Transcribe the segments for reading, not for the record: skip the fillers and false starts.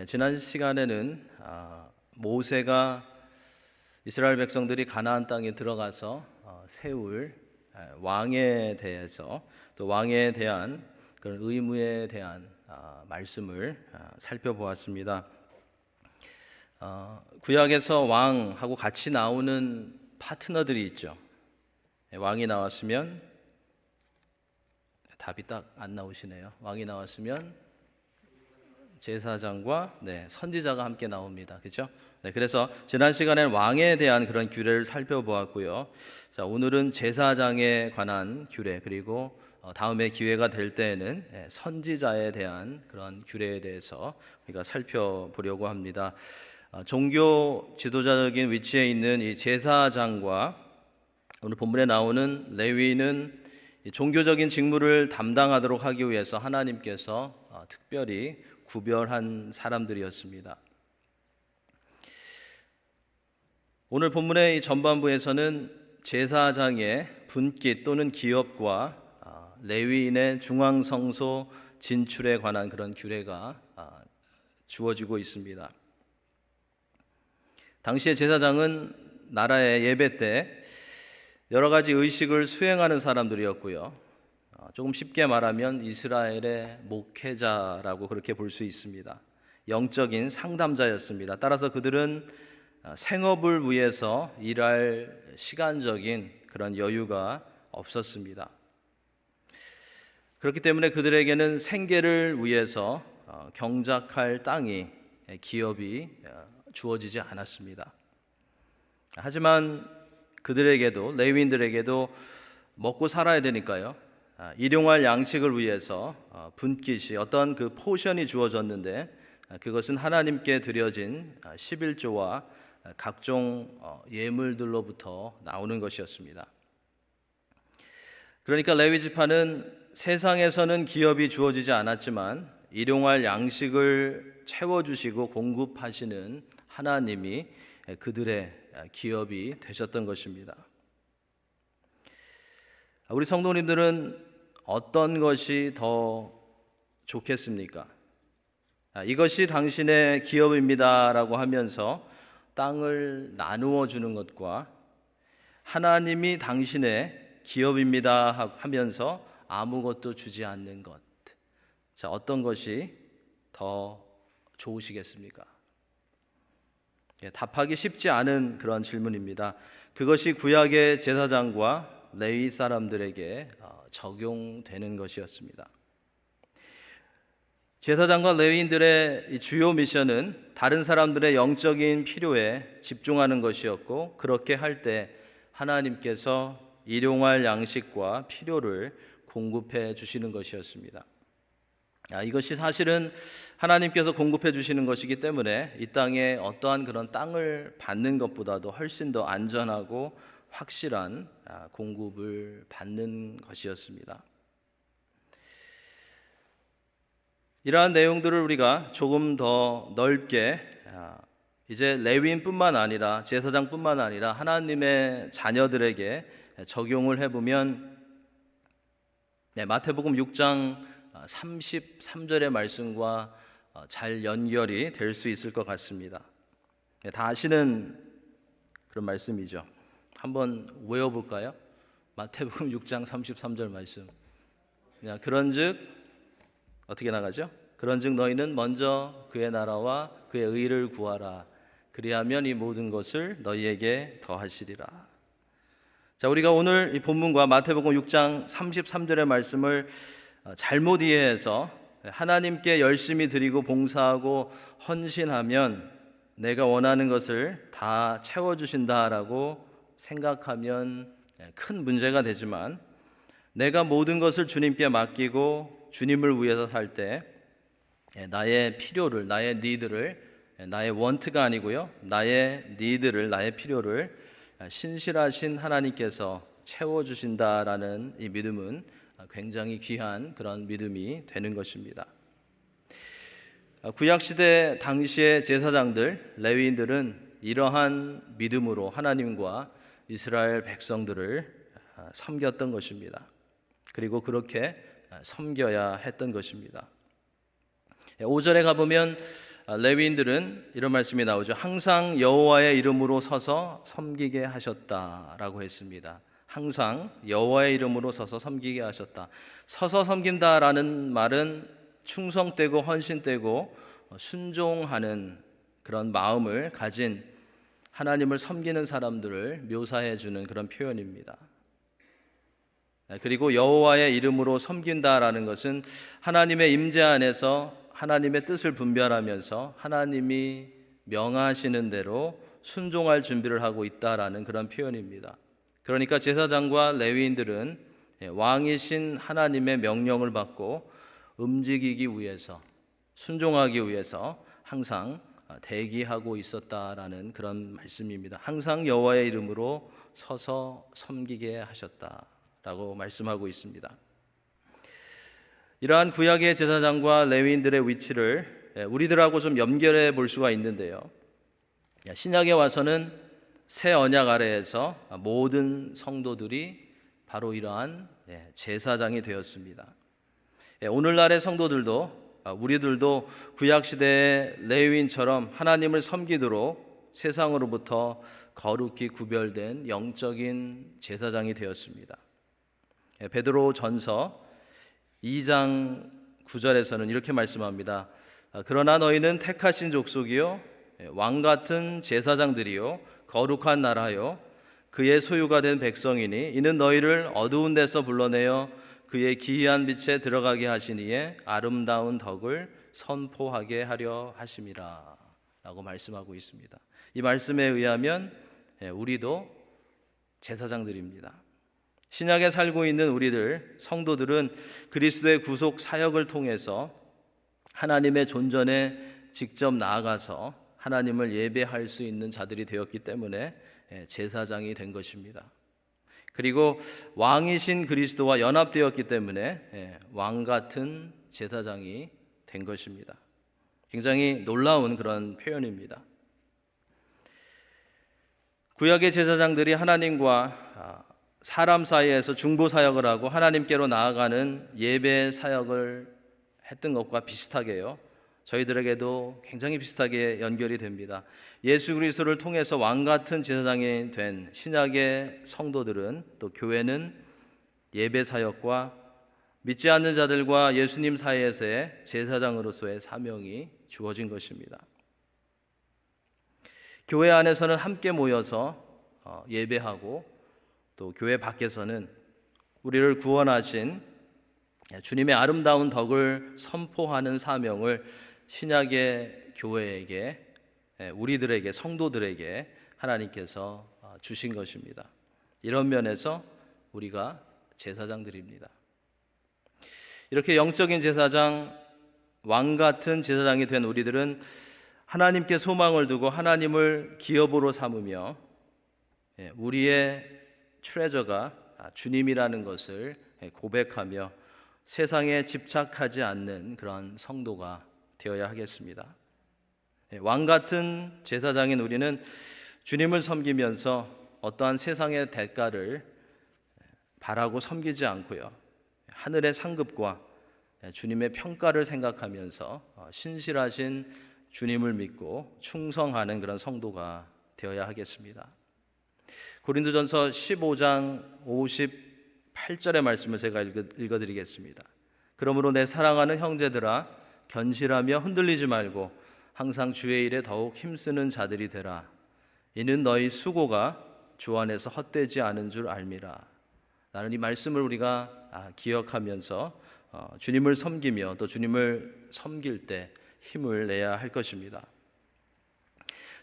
지난 시간에는 모세가 이스라엘 백성들이 가나안 땅에 들어가서 세울 왕에 대해서, 또 왕에 대한 그런 의무에 대한 말씀을 살펴보았습니다. 구약에서 왕하고 같이 나오는 파트너들이 있죠. 왕이 나왔으면, 답이 딱 안 나오시네요. 왕이 나왔으면 제사장과 선지자가 함께 나옵니다. 그렇죠? 그래서 지난 시간에는 왕에 대한 그런 규례를 살펴보았고요. 자, 오늘은 제사장에 관한 규례, 그리고 다음에 기회가 될 때에는 선지자에 대한 그런 규례에 대해서 우리가 살펴보려고 합니다. 종교 지도자적인 위치에 있는 이 제사장과 오늘 본문에 나오는 레위인은 종교적인 직무를 담당하도록 하기 위해서 하나님께서 특별히 구별한 사람들이었습니다. 오늘 본문의 전반부에서는 제사장의 분깃 또는 기업과 레위인의 중앙성소 진출에 관한 그런 규례가 주어지고 있습니다. 당시의 제사장은 나라의 예배 때 여러 가지 의식을 수행하는 사람들이었고요. 조금 쉽게 말하면 이스라엘의 목회자라고 그렇게 볼 수 있습니다. 영적인 상담자였습니다. 따라서 그들은 생업을 위해서 일할 시간적인 그런 여유가 없었습니다. 그렇기 때문에 그들에게는 생계를 위해서 경작할 땅이, 기업이 주어지지 않았습니다. 하지만 그들에게도, 레위인들에게도 먹고 살아야 되니까요, 일용할 양식을 위해서 분깃이, 어떤 그 포션이 주어졌는데 그것은 하나님께 드려진 11조와 각종 예물들로부터 나오는 것이었습니다. 그러니까 레위 지파는 세상에서는 기업이 주어지지 않았지만 일용할 양식을 채워주시고 공급하시는 하나님이 그들의 기업이 되셨던 것입니다. 우리 성도님들은 어떤 것이 더 좋겠습니까? 이것이 당신의 기업입니다라고 하면서 땅을 나누어 주는 것과 하나님이 당신의 기업입니다 하면서 아무것도 주지 않는 것, 자, 어떤 것이 더 좋으시겠습니까? 답하기 쉽지 않은 그런 질문입니다. 그것이 구약의 제사장과 레위 사람들에게 적용되는 것이었습니다. 제사장과 레위인들의 주요 미션은 다른 사람들의 영적인 필요에 집중하는 것이었고, 그렇게 할 때 하나님께서 일용할 양식과 필요를 공급해 주시는 것이었습니다. 이것이 사실은 하나님께서 공급해 주시는 것이기 때문에 이 땅에 어떠한 그런 땅을 받는 것보다도 훨씬 더 안전하고 확실한 공급을 받는 것이었습니다. 이러한 내용들을 우리가 조금 더 넓게 이제 레위인뿐만 아니라 제사장뿐만 아니라 하나님의 자녀들에게 적용을 해보면 마태복음 6장 33절의 말씀과 잘 연결이 될 수 있을 것 같습니다. 다 아시는 그런 말씀이죠. 한번 외워볼까요? 마태복음 6장 33절 말씀. 그런즉 어떻게 나가죠? 그런즉 너희는 먼저 그의 나라와 그의 의를 구하라. 그리하면 이 모든 것을 너희에게 더하시리라. 자, 우리가 오늘 이 본문과 마태복음 6장 33절의 말씀을 잘못 이해해서 하나님께 열심히 드리고 봉사하고 헌신하면 내가 원하는 것을 다 채워주신다라고 생각하면 큰 문제가 되지만, 내가 모든 것을 주님께 맡기고 주님을 위해서 살 때 나의 필요를, 나의 니드를, 나의 원트가 아니고요, 나의 니드를, 나의 필요를 신실하신 하나님께서 채워주신다라는 이 믿음은 굉장히 귀한 그런 믿음이 되는 것입니다. 구약시대 당시의 제사장들, 레위인들은 이러한 믿음으로 하나님과 이스라엘 백성들을 섬겼던 것입니다. 그리고 그렇게 섬겨야 했던 것입니다. 5절에 가보면 레위인들은 이런 말씀이 나오죠. 항상 여호와의 이름으로 서서 섬기게 하셨다라고 했습니다. 항상 여호와의 이름으로 서서 섬기게 하셨다. 서서 섬긴다라는 말은 충성되고 헌신되고 순종하는 그런 마음을 가진 하나님을 섬기는 사람들을 묘사해 주는 그런 표현입니다. 그리고 여호와의 이름으로 섬긴다라는 것은 하나님의 임재 안에서 하나님의 뜻을 분별하면서 하나님이 명하시는 대로 순종할 준비를 하고 있다라는 그런 표현입니다. 그러니까 제사장과 레위인들은 왕이신 하나님의 명령을 받고 움직이기 위해서, 순종하기 위해서 항상 대기하고 있었다라는 그런 말씀입니다. 항상 여호와의 이름으로 서서 섬기게 하셨다라고 말씀하고 있습니다. 이러한 구약의 제사장과 레위인들의 위치를 우리들하고 좀 연결해 볼 수가 있는데요. 신약에 와서는 새 언약 아래에서 모든 성도들이 바로 이러한 제사장이 되었습니다. 오늘날의 성도들도 우리들도 구약시대의 레위인처럼 하나님을 섬기도록 세상으로부터 거룩히 구별된 영적인 제사장이 되었습니다. 베드로 전서 2장 9절에서는 이렇게 말씀합니다. 그러나 너희는 택하신 족속이요 왕같은 제사장들이요 거룩한 나라요 그의 소유가 된 백성이니 이는 너희를 어두운 데서 불러내어 그의 기이한 빛에 들어가게 하시니에 아름다운 덕을 선포하게 하려 하심이라 라고 말씀하고 있습니다. 이 말씀에 의하면 우리도 제사장들입니다. 신약에 살고 있는 우리들 성도들은 그리스도의 구속 사역을 통해서 하나님의 존전에 직접 나아가서 하나님을 예배할 수 있는 자들이 되었기 때문에 제사장이 된 것입니다. 그리고 왕이신 그리스도와 연합되었기 때문에 왕 같은 제사장이 된 것입니다. 굉장히 놀라운 그런 표현입니다. 구약의 제사장들이 하나님과 사람 사이에서 중보 사역을 하고 하나님께로 나아가는 예배 사역을 했던 것과 비슷하게요. 저희들에게도 굉장히 비슷하게 연결이 됩니다. 예수 그리스도를 통해서 왕 같은 제사장이 된 신약의 성도들은 또 교회는 예배 사역과 믿지 않는 자들과 예수님 사이에서의 제사장으로서의 사명이 주어진 것입니다. 교회 안에서는 함께 모여서 예배하고 또 교회 밖에서는 우리를 구원하신 주님의 아름다운 덕을 선포하는 사명을 신약의 교회에게 우리들에게 성도들에게 하나님께서 주신 것입니다. 이런 면에서 우리가 제사장들입니다. 이렇게 영적인 제사장, 왕 같은 제사장이 된 우리들은 하나님께 소망을 두고 하나님을 기업으로 삼으며 우리의 트레저가 주님이라는 것을 고백하며 세상에 집착하지 않는 그런 성도가 되어야 하겠습니다. 왕 같은 제사장인 우리는 주님을 섬기면서 어떠한 세상의 대가를 바라고 섬기지 않고요. 하늘의 상급과 주님의 평가를 생각하면서 신실하신 주님을 믿고 충성하는 그런 성도가 되어야 하겠습니다. 고린도전서 15장 58절의 말씀을 제가 읽어드리겠습니다. 그러므로 내 사랑하는 형제들아 견실하며 흔들리지 말고 항상 주의 일에 더욱 힘쓰는 자들이 되라. 이는 너희 수고가 주 안에서 헛되지 않은 줄 알미라. 라는 이 말씀을 우리가 기억하면서 주님을 섬기며 또 주님을 섬길 때 힘을 내야 할 것입니다.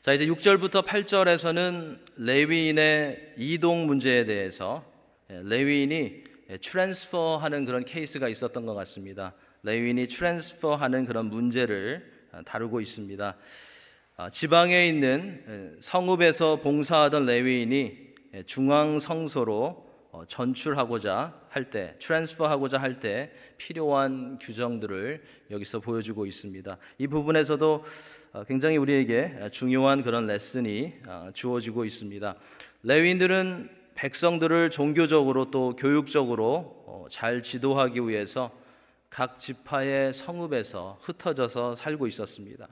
자, 이제 6절부터 8절에서는 레위인의 이동 문제에 대해서 레위인이 트랜스퍼하는 그런 케이스가 있었던 것 같습니다. 레위인이 트랜스퍼하는 그런 문제를 다루고 있습니다. 지방에 있는 성읍에서 봉사하던 레위인이 중앙 성소로 전출하고자 할 때, 트랜스퍼하고자 할 때 필요한 규정들을 여기서 보여주고 있습니다. 이 부분에서도 굉장히 우리에게 중요한 그런 레슨이 주어지고 있습니다. 레위인들은 백성들을 종교적으로 또 교육적으로 잘 지도하기 위해서 각 지파의 성읍에서 흩어져서 살고 있었습니다.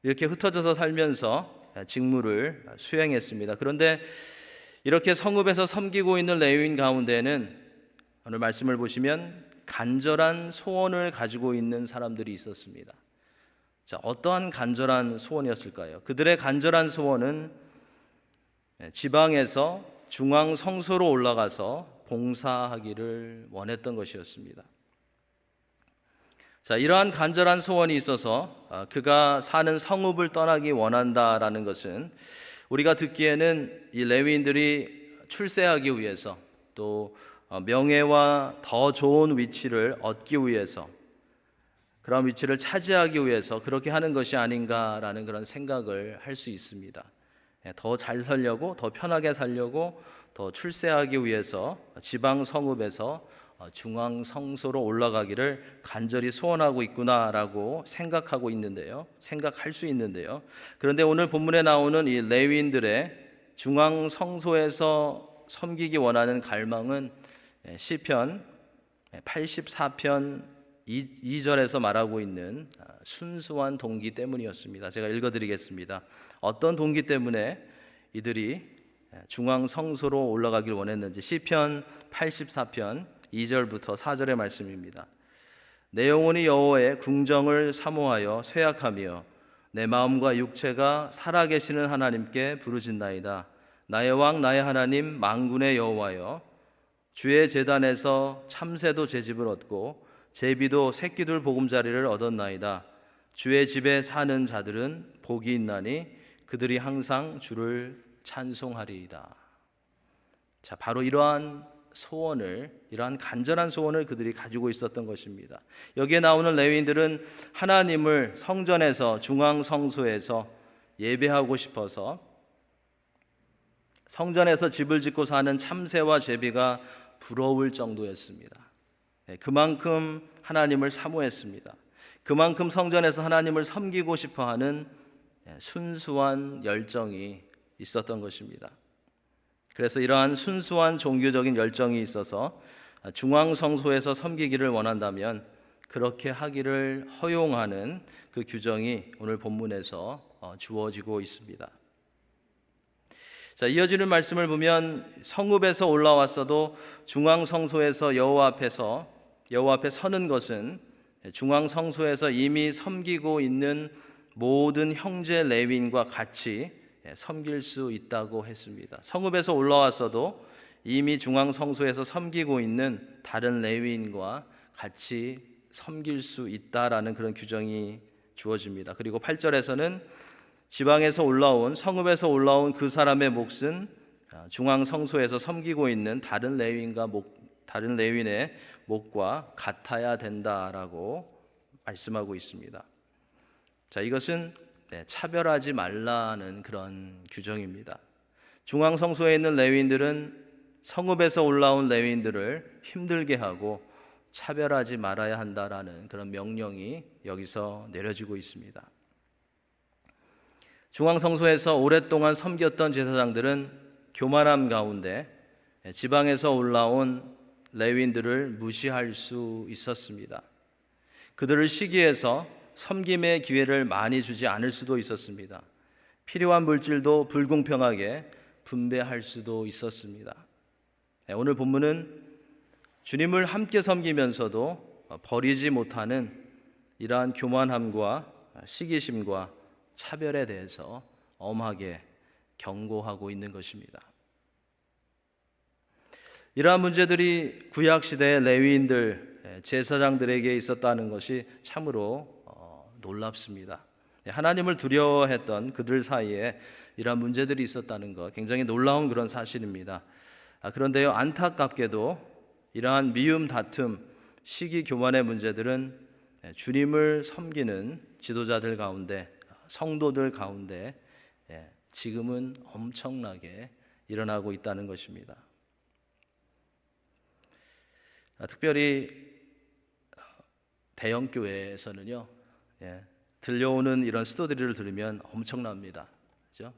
이렇게 흩어져서 살면서 직무를 수행했습니다. 그런데 이렇게 성읍에서 섬기고 있는 레위인 가운데는 오늘 말씀을 보시면 간절한 소원을 가지고 있는 사람들이 있었습니다. 자, 어떠한 간절한 소원이었을까요? 그들의 간절한 소원은 지방에서 중앙 성소로 올라가서 봉사하기를 원했던 것이었습니다. 자, 이러한 간절한 소원이 있어서 그가 사는 성읍을 떠나기 원한다라는 것은 우리가 듣기에는 이 레위인들이 출세하기 위해서 또 명예와 더 좋은 위치를 얻기 위해서 그런 위치를 차지하기 위해서 그렇게 하는 것이 아닌가라는 그런 생각을 할 수 있습니다. 더 잘 살려고, 더 편하게 살려고, 더 출세하기 위해서 지방 성읍에서 중앙 성소로 올라가기를 간절히 소원하고 있구나라고 생각할 수 있는데요. 그런데 오늘 본문에 나오는 이 레위인들의 중앙 성소에서 섬기기 원하는 갈망은 시편 84편 2절에서 말하고 있는 순수한 동기 때문이었습니다. 제가 읽어드리겠습니다. 어떤 동기 때문에 이들이 중앙 성소로 올라가길 원했는지 시편 84편 2절부터 4절의 말씀입니다. 내 영혼이 여호와의 궁정을 사모하여 쇠약하며 내 마음과 육체가 살아계시는 하나님께 부르짖나이다. 나의 왕 나의 하나님 만군의 여호와여, 주의 제단에서 참새도 제 집을 얻고 제비도 새끼들 보금자리를 얻었나이다. 주의 집에 사는 자들은 복이 있나니 그들이 항상 주를 찬송하리이다. 자, 바로 이러한 간절한 소원을 그들이 가지고 있었던 것입니다. 여기에 나오는 레위인들은 하나님을 성전에서 중앙 성소에서 예배하고 싶어서 성전에서 집을 짓고 사는 참새와 제비가 부러울 정도였습니다. 그만큼 하나님을 사모했습니다. 그만큼 성전에서 하나님을 섬기고 싶어하는 순수한 열정이 있었던 것입니다. 그래서 이러한 순수한 종교적인 열정이 있어서 중앙 성소에서 섬기기를 원한다면 그렇게 하기를 허용하는 그 규정이 오늘 본문에서 주어지고 있습니다. 자, 이어지는 말씀을 보면 성읍에서 올라왔어도 중앙 성소에서 여호와 앞에 서는 것은 중앙 성소에서 이미 섬기고 있는 모든 형제 레위인과 같이 섬길 수 있다고 했습니다. 성읍에서 올라왔어도 이미 중앙 성소에서 섬기고 있는 다른 레위인과 같이 섬길 수 있다라는 그런 규정이 주어집니다. 그리고 8절에서는 지방에서 올라온 성읍에서 올라온 그 사람의 몫은 중앙 성소에서 섬기고 있는 다른 레위인의 몫과 같아야 된다라고 말씀하고 있습니다. 자, 이것은 차별하지 말라는 그런 규정입니다. 중앙 성소에 있는 레위인들은 성읍에서 올라온 레위인들을 힘들게 하고 차별하지 말아야 한다라는 그런 명령이 여기서 내려지고 있습니다. 중앙 성소에서 오랫동안 섬겼던 제사장들은 교만함 가운데 지방에서 올라온 레위인들을 무시할 수 있었습니다. 그들을 시기해서 섬김의 기회를 많이 주지 않을 수도 있었습니다. 필요한 물질도 불공평하게 분배할 수도 있었습니다. 오늘 본문은 주님을 함께 섬기면서도 버리지 못하는 이러한 교만함과 시기심과 차별에 대해서 엄하게 경고하고 있는 것입니다. 이러한 문제들이 구약시대의 레위인들, 제사장들에게 있었다는 것이 참으로 놀랍습니다. 하나님을 두려워했던 그들 사이에 이러한 문제들이 있었다는 것, 굉장히 놀라운 그런 사실입니다. 그런데요, 안타깝게도 이러한 미움, 다툼, 시기, 교만의 문제들은 주님을 섬기는 지도자들 가운데, 성도들 가운데 지금은 엄청나게 일어나고 있다는 것입니다. 특별히 대형 교회에서는요, 들려오는 이런 스토리를 들으면 엄청납니다. 그렇죠?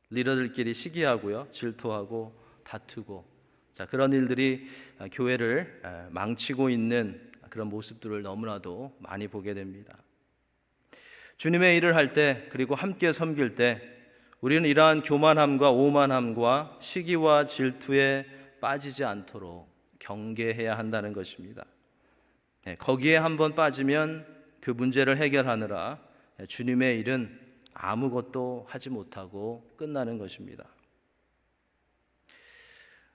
리더들끼리 시기하고요, 질투하고 다투고, 자, 그런 일들이 교회를 망치고 있는 그런 모습들을 너무나도 많이 보게 됩니다. 주님의 일을 할 때, 그리고 함께 섬길 때 우리는 이러한 교만함과 오만함과 시기와 질투에 빠지지 않도록 경계해야 한다는 것입니다. 거기에 한번 빠지면 그 문제를 해결하느라 주님의 일은 아무것도 하지 못하고 끝나는 것입니다.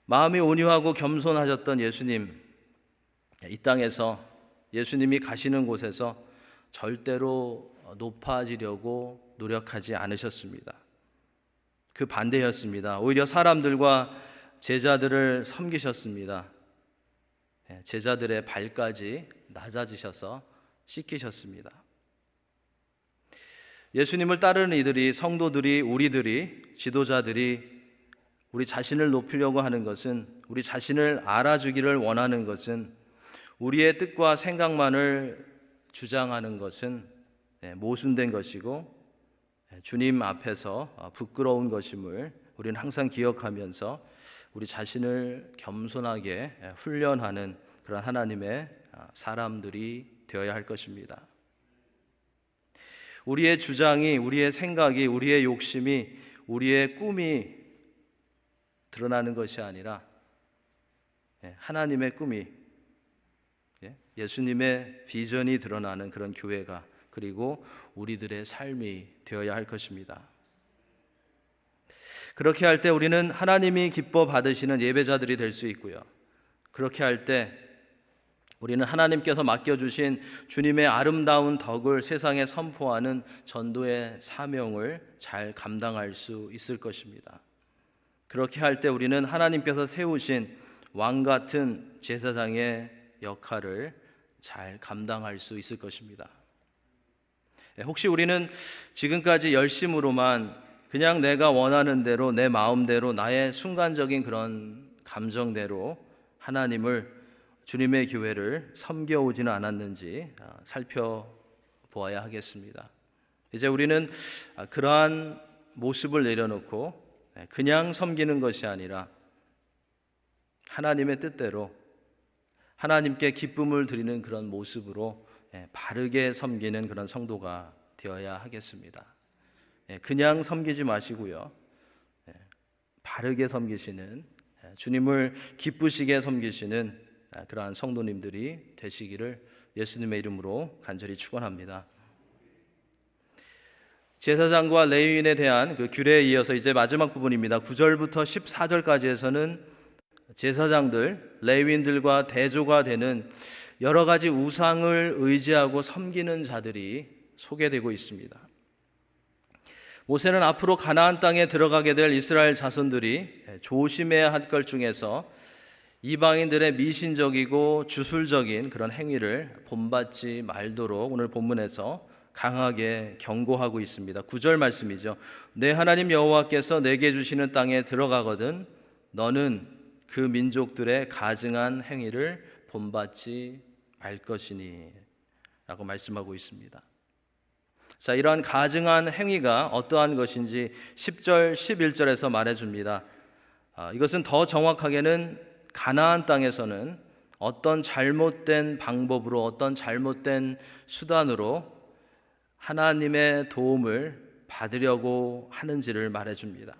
마음이 온유하고 겸손하셨던 예수님, 이 땅에서 예수님이 가시는 곳에서 절대로 높아지려고 노력하지 않으셨습니다. 그 반대였습니다. 오히려 사람들과 제자들을 섬기셨습니다. 제자들의 발까지 낮아지셔서 씻기셨습니다. 예수님을 따르는 이들이, 성도들이, 우리들이, 지도자들이 우리 자신을 높이려고 하는 것은, 우리 자신을 알아주기를 원하는 것은, 우리의 뜻과 생각만을 주장하는 것은 모순된 것이고 주님 앞에서 부끄러운 것임을 우리는 항상 기억하면서 우리 자신을 겸손하게 훈련하는 그런 하나님의 사람들이 되어야 할 것입니다. 우리의 주장이, 우리의 생각이, 우리의 욕심이, 우리의 꿈이 드러나는 것이 아니라 하나님의 꿈이, 예수님의 비전이 드러나는 그런 교회가, 그리고 우리들의 삶이 되어야 할 것입니다. 그렇게 할 때 우리는 하나님이 기뻐 받으시는 예배자들이 될 수 있고요. 그렇게 할 때 우리는 하나님께서 맡겨주신 주님의 아름다운 덕을 세상에 선포하는 전도의 사명을 잘 감당할 수 있을 것입니다. 그렇게 할 때 우리는 하나님께서 세우신 왕 같은 제사장의 역할을 잘 감당할 수 있을 것입니다. 혹시 우리는 지금까지 열심으로만 그냥 내가 원하는 대로, 내 마음대로, 나의 순간적인 그런 감정대로 하나님을, 주님의 교회를 섬겨오지는 않았는지 살펴보아야 하겠습니다. 이제 우리는 그러한 모습을 내려놓고 그냥 섬기는 것이 아니라 하나님의 뜻대로 하나님께 기쁨을 드리는 그런 모습으로 바르게 섬기는 그런 성도가 되어야 하겠습니다. 그냥 섬기지 마시고요, 바르게 섬기시는, 주님을 기쁘시게 섬기시는 그러한 성도님들이 되시기를 예수님의 이름으로 간절히 축원합니다. 제사장과 레위인에 대한 그 규례에 이어서 이제 마지막 부분입니다. 9절부터 14절까지에서는 제사장들, 레위인들과 대조가 되는 여러 가지 우상을 의지하고 섬기는 자들이 소개되고 있습니다. 모세는 앞으로 가나안 땅에 들어가게 될 이스라엘 자손들이 조심해야 할 것 중에서 이방인들의 미신적이고 주술적인 그런 행위를 본받지 말도록 오늘 본문에서 강하게 경고하고 있습니다. 9절 말씀이죠. 내 하나님 여호와께서 내게 주시는 땅에 들어가거든 너는 그 민족들의 가증한 행위를 본받지 말 것이니 라고 말씀하고 있습니다. 자, 이러한 가증한 행위가 어떠한 것인지 10절, 11절에서 말해줍니다. 이것은 더 정확하게는 가나안 땅에서는 어떤 잘못된 방법으로, 어떤 잘못된 수단으로 하나님의 도움을 받으려고 하는지를 말해줍니다.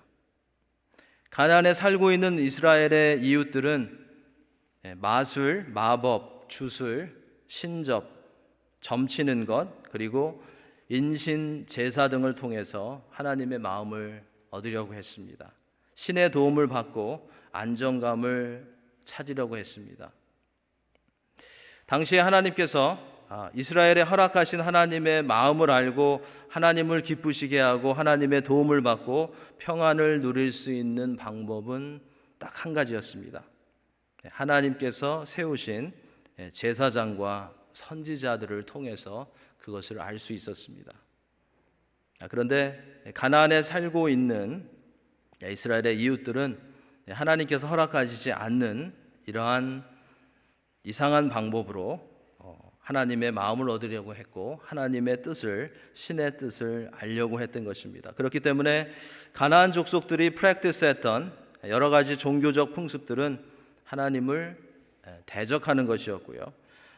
가나안에 살고 있는 이스라엘의 이웃들은 마술, 마법, 주술, 신접, 점치는 것, 그리고 인신, 제사 등을 통해서 하나님의 마음을 얻으려고 했습니다. 신의 도움을 받고 안정감을 찾으려고 했습니다. 당시에 하나님께서 이스라엘에 허락하신 하나님의 마음을 알고 하나님을 기쁘시게 하고 하나님의 도움을 받고 평안을 누릴 수 있는 방법은 딱 한 가지였습니다. 하나님께서 세우신 제사장과 선지자들을 통해서 그것을 알 수 있었습니다. 그런데 가나안에 살고 있는 이스라엘의 이웃들은 하나님께서 허락하시지 않는 이러한 이상한 방법으로 하나님의 마음을 얻으려고 했고 하나님의 뜻을, 신의 뜻을 알려고 했던 것입니다. 그렇기 때문에 가나안 족속들이 프랙티스했던 여러 가지 종교적 풍습들은 하나님을 대적하는 것이었고요,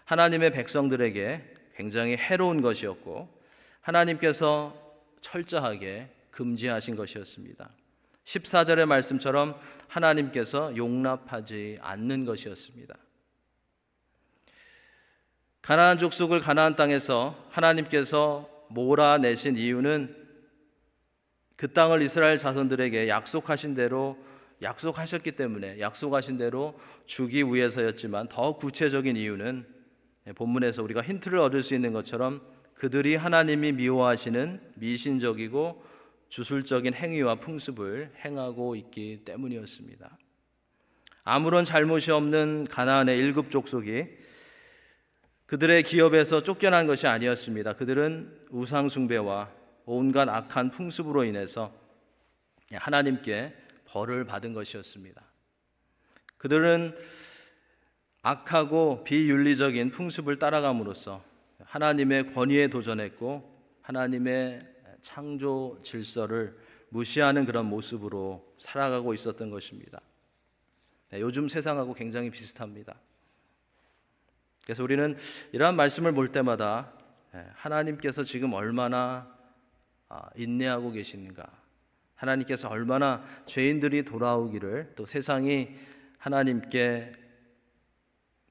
하나님의 백성들에게 굉장히 해로운 것이었고 하나님께서 철저하게 금지하신 것이었습니다. 14절의 말씀처럼 하나님께서 용납하지 않는 것이었습니다. 가나안 족속을 가나안 땅에서 하나님께서 몰아내신 이유는 그 땅을 이스라엘 자손들에게 약속하신 대로 약속하셨기 때문에 약속하신 대로 주기 위해서였지만, 더 구체적인 이유는 본문에서 우리가 힌트를 얻을 수 있는 것처럼 그들이 하나님이 미워하시는 미신적이고 주술적인 행위와 풍습을 행하고 있기 때문이었습니다. 아무런 잘못이 없는 가나안의 7 족속이 그들의 기업에서 쫓겨난 것이 아니었습니다. 그들은 우상 숭배와 온갖 악한 풍습으로 인해서 하나님께 벌을 받은 것이었습니다. 그들은 악하고 비윤리적인 풍습을 따라감으로써 하나님의 권위에 도전했고 하나님의 창조 질서를 무시하는 그런 모습으로 살아가고 있었던 것입니다. 요즘 세상하고 굉장히 비슷합니다. 그래서 우리는 이러한 말씀을 볼 때마다 하나님께서 지금 얼마나 인내하고 계신가, 하나님께서 얼마나 죄인들이 돌아오기를, 또 세상이 하나님께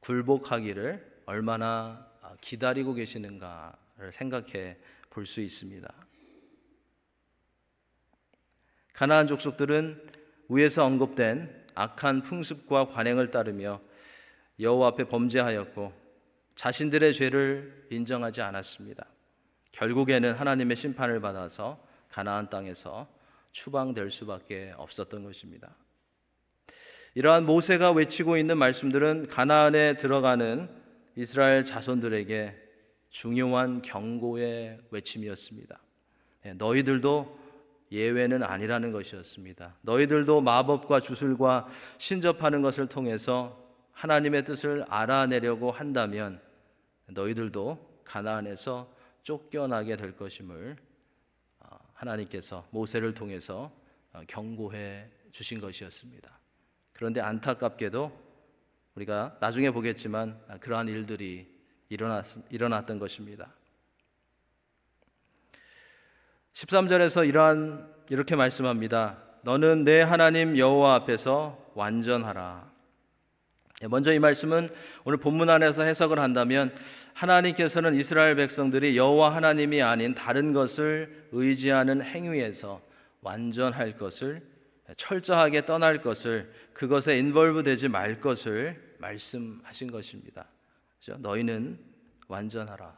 굴복하기를 얼마나 기다리고 계시는가를 생각해 볼 수 있습니다. 가나안 족속들은 위에서 언급된 악한 풍습과 관행을 따르며 여호와 앞에 범죄하였고 자신들의 죄를 인정하지 않았습니다. 결국에는 하나님의 심판을 받아서 가나안 땅에서 추방될 수밖에 없었던 것입니다. 이러한 모세가 외치고 있는 말씀들은 가나안에 들어가는 이스라엘 자손들에게 중요한 경고의 외침이었습니다. 너희들도 예외는 아니라는 것이었습니다. 너희들도 마법과 주술과 신접하는 것을 통해서 하나님의 뜻을 알아내려고 한다면 너희들도 가나안에서 쫓겨나게 될 것임을 하나님께서 모세를 통해서 경고해 주신 것이었습니다. 그런데 안타깝게도 우리가 나중에 보겠지만 그러한 일들이 일어났던 것입니다. 13절에서 이렇게 말씀합니다. 너는 내 하나님 여호와 앞에서 완전하라. 먼저 이 말씀은 오늘 본문 안에서 해석을 한다면 하나님께서는 이스라엘 백성들이 여호와 하나님이 아닌 다른 것을 의지하는 행위에서 완전할 것을, 철저하게 떠날 것을, 그것에 인볼브 되지 말 것을 말씀하신 것입니다. 그렇죠? 너희는 완전하라.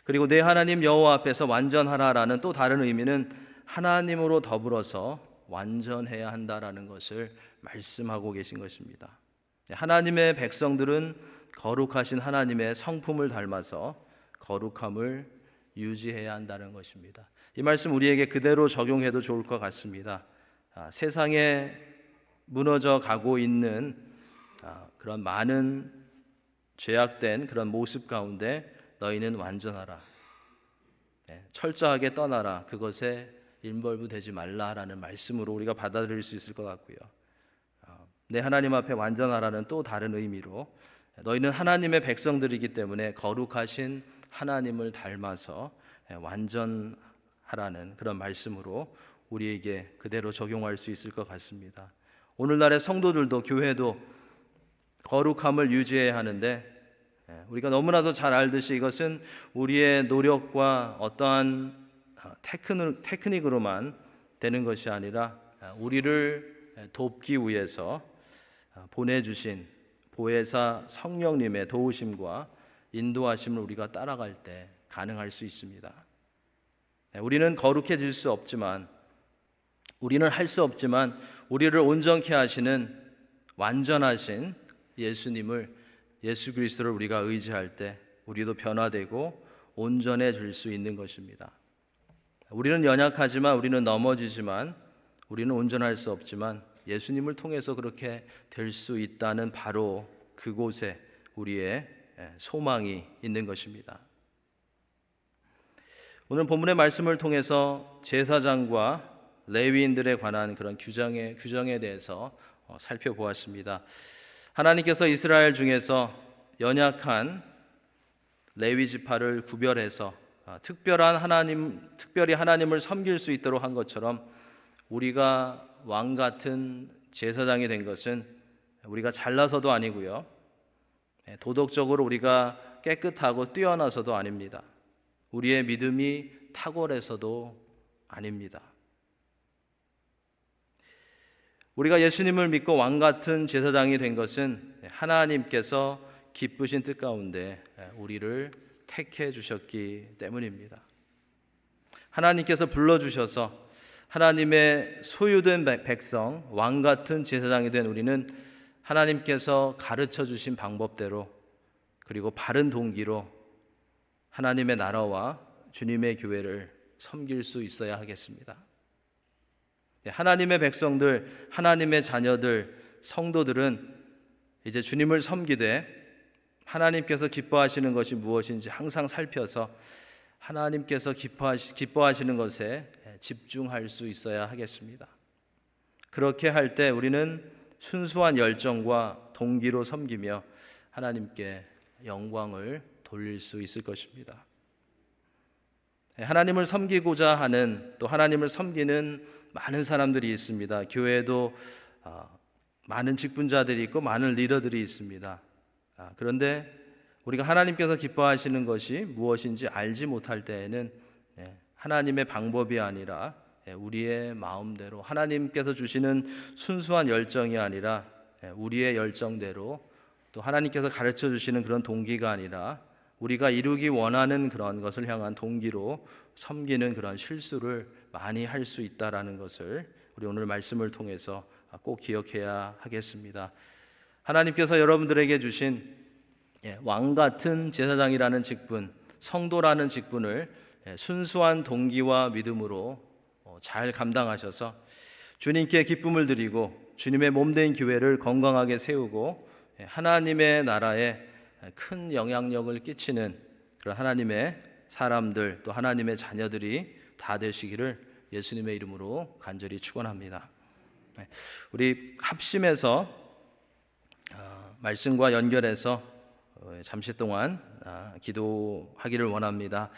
그리고 내 하나님 여호와 앞에서 완전하라라는 또 다른 의미는 하나님으로 더불어서 완전해야 한다라는 것을 말씀하고 계신 것입니다. 하나님의 백성들은 거룩하신 하나님의 성품을 닮아서 거룩함을 유지해야 한다는 것입니다. 이 말씀 우리에게 그대로 적용해도 좋을 것 같습니다. 세상에 무너져 가고 있는 그런 많은 죄악된 그런 모습 가운데 너희는 완전하라. 철저하게 떠나라. 그것에 인벌브 되지 말라라는 말씀으로 우리가 받아들일 수 있을 것 같고요. 내 하나님 앞에 완전하라는 또 다른 의미로 너희는 하나님의 백성들이기 때문에 거룩하신 하나님을 닮아서 완전하라는 그런 말씀으로 우리에게 그대로 적용할 수 있을 것 같습니다. 오늘날의 성도들도 교회도 거룩함을 유지해야 하는데 우리가 너무나도 잘 알듯이 이것은 우리의 노력과 어떠한 테크닉으로만 되는 것이 아니라 우리를 돕기 위해서 보내주신 보혜사 성령님의 도우심과 인도하심을 우리가 따라갈 때 가능할 수 있습니다. 우리는 거룩해질 수 없지만, 우리는 할 수 없지만 우리를 온전케 하시는 완전하신 예수 그리스도를 우리가 의지할 때 우리도 변화되고 온전해질 수 있는 것입니다. 우리는 연약하지만, 우리는 넘어지지만, 우리는 온전할 수 없지만 예수님을 통해서 그렇게 될 수 있다는 바로 그곳에 우리의 소망이 있는 것입니다. 오늘 본문의 말씀을 통해서 제사장과 레위인들에 관한 그런 규정에 대해서 살펴보았습니다. 하나님께서 이스라엘 중에서 연약한 레위 지파를 구별해서 특별히 하나님을 섬길 수 있도록 한 것처럼 우리가 왕 같은 제사장이 된 것은 우리가 잘나서도 아니고요, 도덕적으로 우리가 깨끗하고 뛰어나서도 아닙니다. 우리의 믿음이 탁월해서도 아닙니다. 우리가 예수님을 믿고 왕 같은 제사장이 된 것은 하나님께서 기쁘신 뜻 가운데 우리를 택해 주셨기 때문입니다. 하나님께서 불러주셔서 하나님의 소유된 백성, 왕 같은 제사장이 된 우리는 하나님께서 가르쳐 주신 방법대로 그리고 바른 동기로 하나님의 나라와 주님의 교회를 섬길 수 있어야 하겠습니다. 하나님의 백성들, 하나님의 자녀들, 성도들은 이제 주님을 섬기되 하나님께서 기뻐하시는 것이 무엇인지 항상 살펴서 하나님께서 기뻐하시는 것에 집중할 수 있어야 하겠습니다. 그렇게 할 때 우리는 순수한 열정과 동기로 섬기며 하나님께 영광을 돌릴 수 있을 것입니다. 하나님을 섬기고자 하는, 또 하나님을 섬기는 많은 사람들이 있습니다. 교회에도 많은 직분자들이 있고 많은 리더들이 있습니다. 그런데 우리가 하나님께서 기뻐하시는 것이 무엇인지 알지 못할 때에는 하나님의 방법이 아니라 우리의 마음대로, 하나님께서 주시는 순수한 열정이 아니라 우리의 열정대로, 또 하나님께서 가르쳐 주시는 그런 동기가 아니라 우리가 이루기 원하는 그런 것을 향한 동기로 섬기는 그런 실수를 많이 할 수 있다라는 것을 우리 오늘 말씀을 통해서 꼭 기억해야 하겠습니다. 하나님께서 여러분들에게 주신 왕 같은 제사장이라는 직분, 성도라는 직분을 순수한 동기와 믿음으로 잘 감당하셔서 주님께 기쁨을 드리고 주님의 몸된 교회를 건강하게 세우고 하나님의 나라에 큰 영향력을 끼치는 그런 하나님의 사람들, 또 하나님의 자녀들이 다 되시기를 예수님의 이름으로 간절히 축원합니다. 우리 합심해서 말씀과 연결해서 잠시 동안 기도하기를 원합니다.